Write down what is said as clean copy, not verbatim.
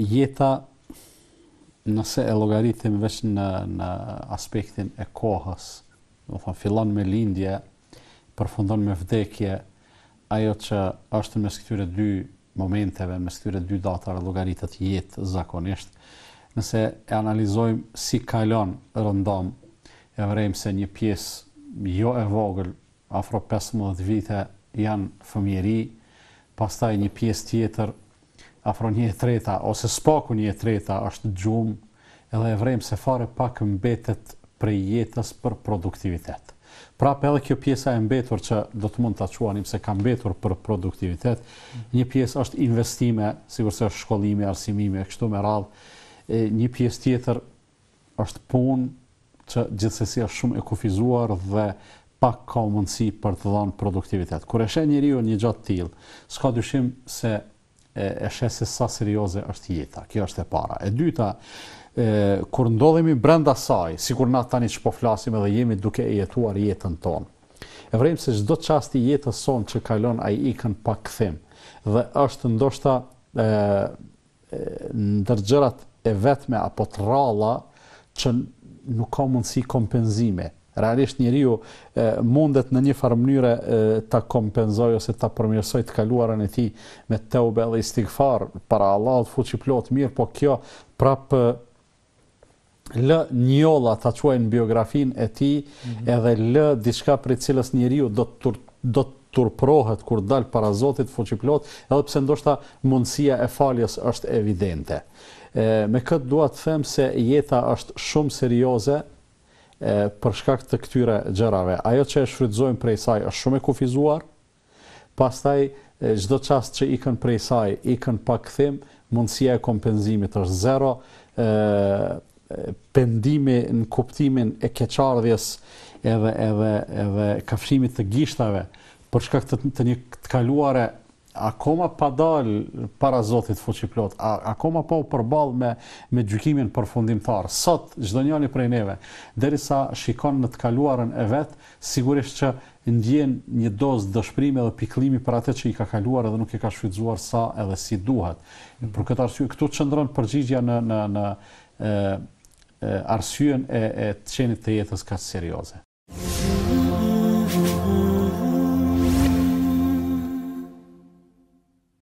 Jeta, nëse e llogaritim veç në aspektin e kohës, do të thonë fillon me lindje, përfundon me vdekje, ajo që është mes këtyre dy momenteve, mes këtyre dy datave llogaritet jetë zakonisht. Nëse e analizojmë si kalon rëndom, e vrejmë se një pjesë jo e vogël, afro 15 vite, janë fëmijëri, pastaj një pjesë tjetër afro 1/3 ose spaku 1/3 është gjumë, edhe e vrejmë se fare pak mbetet prej jetës për produktivitet. Prapë edhe kjo pjesa e mbetur që do të mund ta quanim se ka mbetur për produktivitet, një pjesë është investime, sigurisht është shkollimi, arsimimi e kështu me radhë, një pjesë tjetër është punë që gjithsesi është shumë e kufizuar dhe pak ka mundësi për të dhënë produktivitet. Kur e sheh njeriu një gjë të tillë, s'ka dyshim se e sheh se sa serioze është jeta. Kjo është e para. E dyta, kur ndodhemi brenda saj, sikur na tani që po flasim edhe jemi duke e jetuar jetën tonë. E vrejmë se çdo çast i jetës sonë që kalon ai ikën pa kthim dhe është ndoshta ndër gjërat e vetme apo të rralla që nuk ka mundësi kompenzime. Realisht njeriu mundet në një farë mënyre ta kompenzojë ose ta përmirësojë të kaluarën e tij me teube dhe istighfar para Allahut fuqi plot mirë, po kjo prapë lë njolla ta quajnë biografinë e tij, edhe lë diçka për cilës njeriu do të turprohet kur dal para Zotit fuqi plot, edhe pse ndoshta mundësia e faljes është evidente. Me këtë dua të them se jeta është shumë serioze për shkak të këtyre gjërave. Ajo që e shfrytëzojmë prej saj është shumë e kufizuar, pastaj çdo çast që ikën prej saj, ikën pa kthim, mundësia e kompenzimit është zero, pendimi në kuptimin e keqardhjes edhe kafshimit të gishtave për shkak të një të kaluare akoma pa dal para Zotit fuqi plot, akoma pa u përball me gjykimin përfundimtar. Sot çdo njëri prej neve, derisa shikon në të kaluarën e vet, sigurisht që ndjen një dozë dëshpërimi dhe pikëllimi për atë që i ka kaluar edhe nuk e ka shfrytzuar sa edhe si duhet. Për këtë arsye këtu qëndron përgjigjja në arsyen e të qenit të jetës kaq serioze.